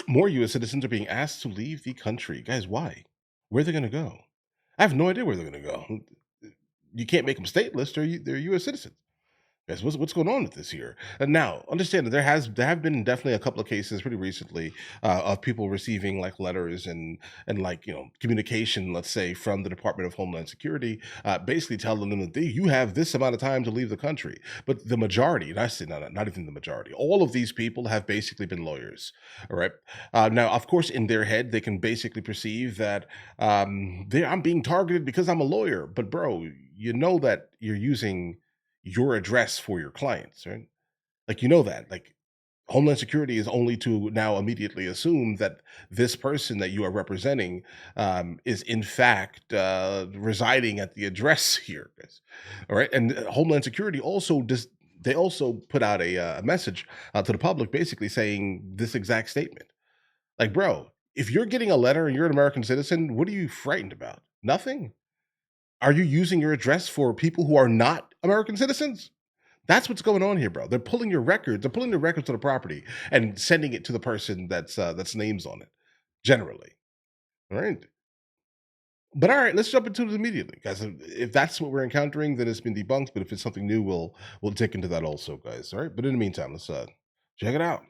More U.S. citizens are being asked to leave the country. Guys, why? Where are they going to go? I have no idea where they're going to go. You can't make them stateless. They're U.S. citizens. Guys, what's going on with this here? And now, understand that there have been definitely a couple of cases pretty recently of people receiving like letters and like communication, let's say, from the Department of Homeland Security, basically telling them that you have this amount of time to leave the country. But the majority, and I say not even the majority, all of these people have basically been lawyers. All right. Now, of course, in their head, they can basically perceive that I'm being targeted because I'm a lawyer. But bro, you know that you're using your address for your clients, right? Like that. Like Homeland Security is only to now immediately assume that this person that you are representing is in fact residing at the address here. Guys. All right, and Homeland Security also does. They also put out a message to the public, basically saying this exact statement. Like, bro, if you're getting a letter and you're an American citizen, what are you frightened about? Nothing. Are you using your address for people who are not American citizens? That's what's going on here, bro. They're pulling your records. They're pulling the records to the property and sending it to the person that's names on it. Generally, all right. But all right, let's jump into it immediately, guys. If that's what we're encountering, then it's been debunked. But if it's something new, we'll dig into that also, guys. All right. But in the meantime, let's check it out.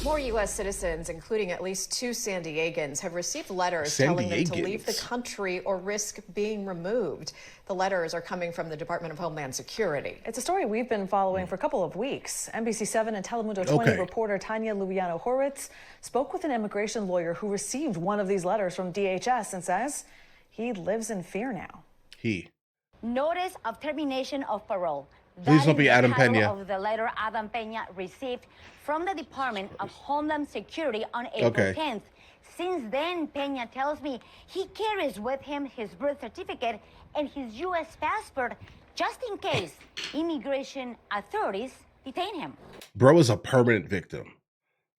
More U.S. citizens, including at least 2 San Diegans, have received letters telling them to leave the country or risk being removed. The letters are coming from the Department of Homeland Security. It's a story we've been following for a couple of weeks. NBC7 and Telemundo 20 reporter Tanya Lubiano-Horwitz spoke with an immigration lawyer who received one of these letters from DHS and says he lives in fear now. Notice of termination of parole. Please don't be Adam Pena. Of the letter Adam Pena received from the Department of Homeland Security on April 10th. Since then, Pena tells me he carries with him his birth certificate and his U.S. passport just in case immigration authorities detain him. Bro is a permanent victim.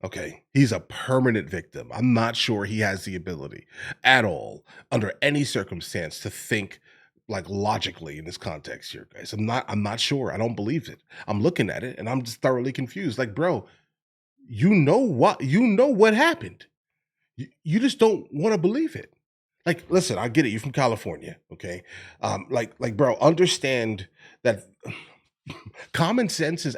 Okay, he's a permanent victim. I'm not sure he has the ability at all, under any circumstance, to think like logically in this context here, guys. I'm not sure. I don't believe it. I'm looking at it and I'm just thoroughly confused. Like, bro, you know what happened. You just don't want to believe it. Like, listen, I get it. You're from California, okay? Like, bro, understand that common sense is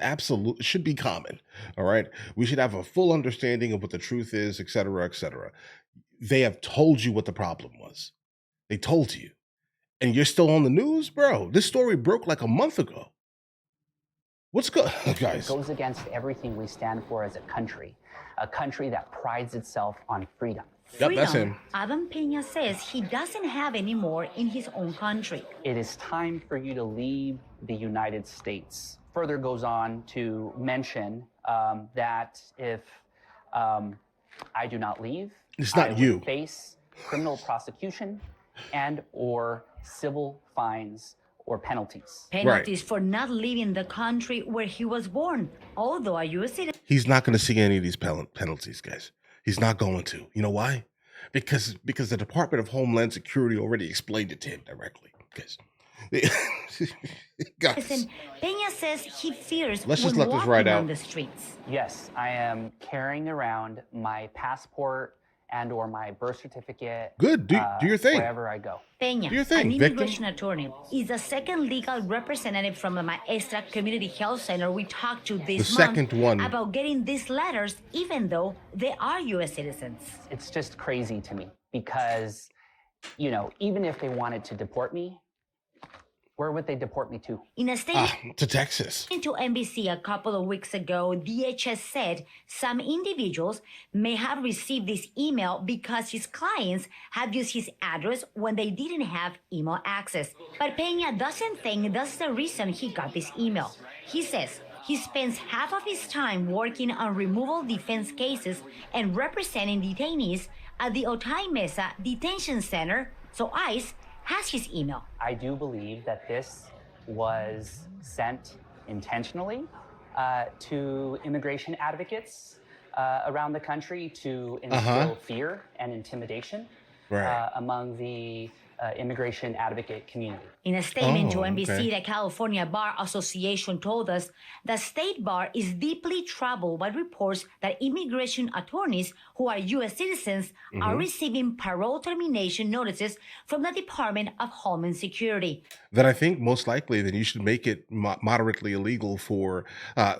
should be common. All right. We should have a full understanding of what the truth is, et cetera, et cetera. They have told you what the problem was. They told you. And you're still on the news, bro. This story broke like a month ago. What's good, guys? It goes against everything we stand for as a country that prides itself on freedom. Yep, that's him. Adam Pena says he doesn't have any more in his own country. It is time for you to leave the United States. Further goes on to mention that if I do not leave, it's not I will face criminal prosecution and or civil fines or penalties. Penalties for not leaving the country where he was born, although a U.S. citizen. He's not going to see any of these penalties, guys. He's not going to. You know why? Because the Department of Homeland Security already explained it to him directly. Guys. Pena says he fears Let's just let this ride out. On the streets. Yes, I am carrying around my passport and or my birth certificate. Good. Do your thing. Wherever I go. Pena, do your thing, an immigration attorney, is the second legal representative from the Maestra Community Health Center we talked to this month about getting these letters, even though they are U.S. citizens. It's just crazy to me because, even if they wanted to deport me, where would they deport me to? In a statement to Texas. To NBC a couple of weeks ago, DHS said some individuals may have received this email because his clients had used his address when they didn't have email access. But Pena doesn't think that's the reason he got this email. He says he spends half of his time working on removal defense cases and representing detainees at the Otay Mesa Detention Center, so ICE has his email. I do believe that this was sent intentionally to immigration advocates around the country to instill fear and intimidation among the immigration advocate community. In a statement to Oh, NBC, okay. the California Bar Association told us the state bar is deeply troubled by reports that immigration attorneys who are U.S. citizens are receiving parole termination notices from the Department of Homeland Security. Then I think most likely then you should make it moderately illegal for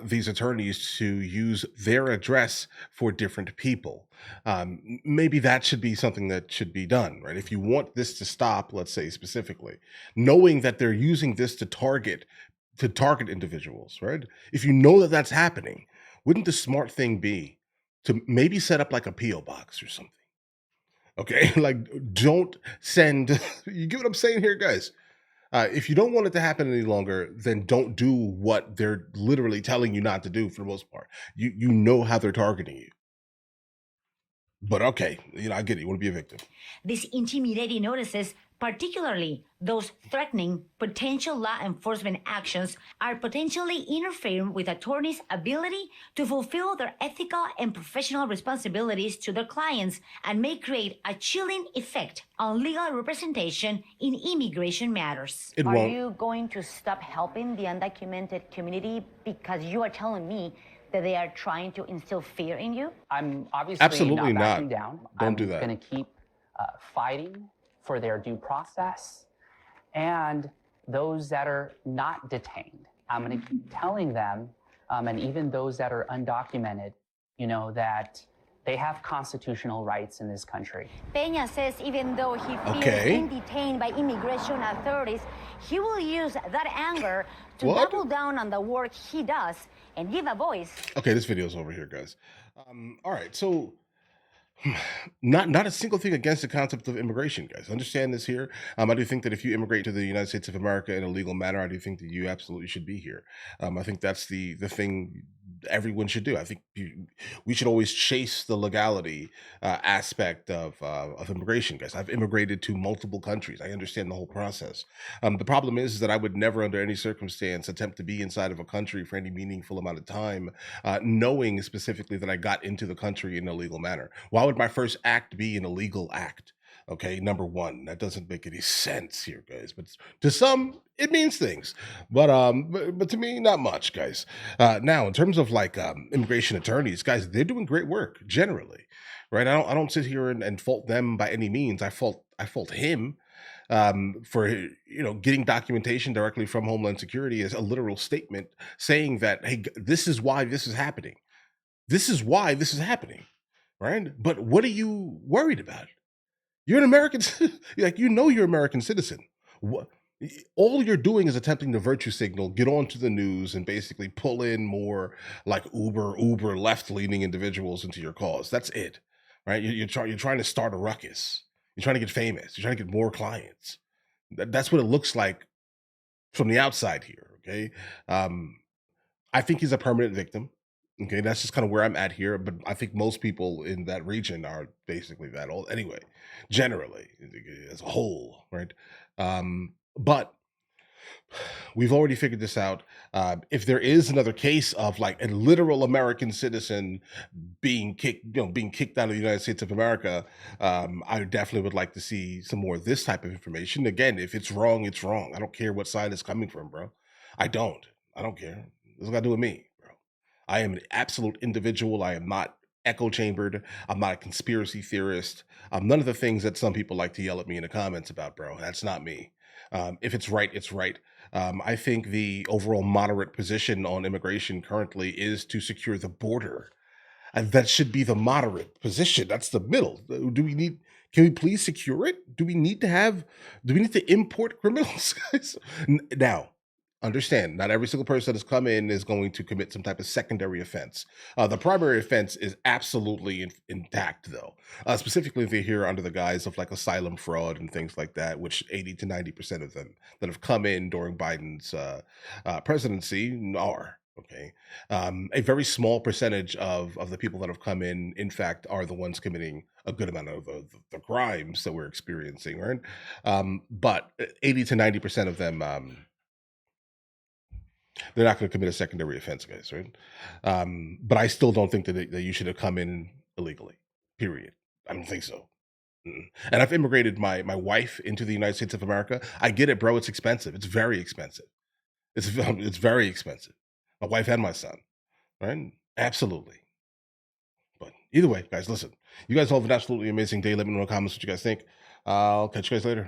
these attorneys to use their address for different people. Maybe that should be something that should be done, right? If you want this to stop, let's say specifically, knowing that they're using this to target individuals, right? If you know that that's happening, wouldn't the smart thing be to maybe set up like a PO box or something? Okay, like don't send. You get what I'm saying here, guys? If you don't want it to happen any longer, then don't do what they're literally telling you not to do for the most part. You know how they're targeting you. But okay, I get it. You want to be a victim. These intimidating notices, particularly those threatening potential law enforcement actions, are potentially interfering with attorneys' ability to fulfill their ethical and professional responsibilities to their clients and may create a chilling effect on legal representation in immigration matters. It Are won't. you going to stop helping the undocumented community because you are telling me that they are trying to instill fear in you? I'm obviously Absolutely not backing not. down. Don't do that. I'm going to keep fighting for their due process and those that are not detained. I'm going to keep telling them, and even those that are undocumented, that they have constitutional rights in this country. Pena says even though he feels Okay. being detained by immigration authorities, he will use that anger to What? double down on the work he does and give a voice. Okay, this video's over here, guys. All right, so not a single thing against the concept of immigration, guys. Understand this here. I do think that if you immigrate to the United States of America in a legal manner, I do think that you absolutely should be here. I think that's the thing everyone should do. I think we should always chase the legality aspect of immigration, guys. I've immigrated to multiple countries. I understand the whole process. The problem is that I would never, under any circumstance, attempt to be inside of a country for any meaningful amount of time, knowing specifically that I got into the country in a legal manner. Why would my first act be an illegal act? Okay, number one, that doesn't make any sense here, guys. But to some, it means things. But to me, not much, guys. Now, in terms of like immigration attorneys, guys, they're doing great work generally, right? I don't sit here and fault them by any means. I fault him for getting documentation directly from Homeland Security as a literal statement saying that, hey, this is why this is happening. This is why this is happening, right? But what are you worried about? You're an American, like you're American citizen. What? All you're doing is attempting to virtue signal, get onto the news, and basically pull in more like uber left-leaning individuals into your cause. That's it, right? You're trying to start a ruckus. You're trying to get famous. You're trying to get more clients. That's what it looks like from the outside here. Okay, I think he's a permanent victim. Okay, that's just kind of where I'm at here. But I think most people in that region are basically that old anyway, generally, as a whole, right? But we've already figured this out. If there is another case of like a literal American citizen being kicked out of the United States of America, I definitely would like to see some more of this type of information. Again, if it's wrong, it's wrong. I don't care what side it's coming from, bro. I don't care. This got to do with me, bro. I am an absolute individual. I am not echo chambered. I'm not a conspiracy theorist. I'm none of the things that some people like to yell at me in the comments about, bro. That's not me. If it's right, it's right. I think the overall moderate position on immigration currently is to secure the border. And that should be the moderate position. That's the middle. Can we please secure it? Do we need to import criminals, guys? Now, understand, not every single person that has come in is going to commit some type of secondary offense. The primary offense is absolutely intact, though. Specifically, if they're here under the guise of like asylum fraud and things like that, which 80 to 90% of them that have come in during Biden's presidency are. Okay, a very small percentage of the people that have come in fact, are the ones committing a good amount of the crimes that we're experiencing, right? But 80 to 90% of them. They're not going to commit a secondary offense, guys, right? But I still don't think that you should have come in illegally, period. I don't think so. And I've immigrated my wife into the United States of America. I get it, bro. It's expensive. It's very expensive. It's very expensive. My wife and my son, right? Absolutely. But either way, guys, listen. You guys all have an absolutely amazing day. Let me know in the comments what you guys think. I'll catch you guys later.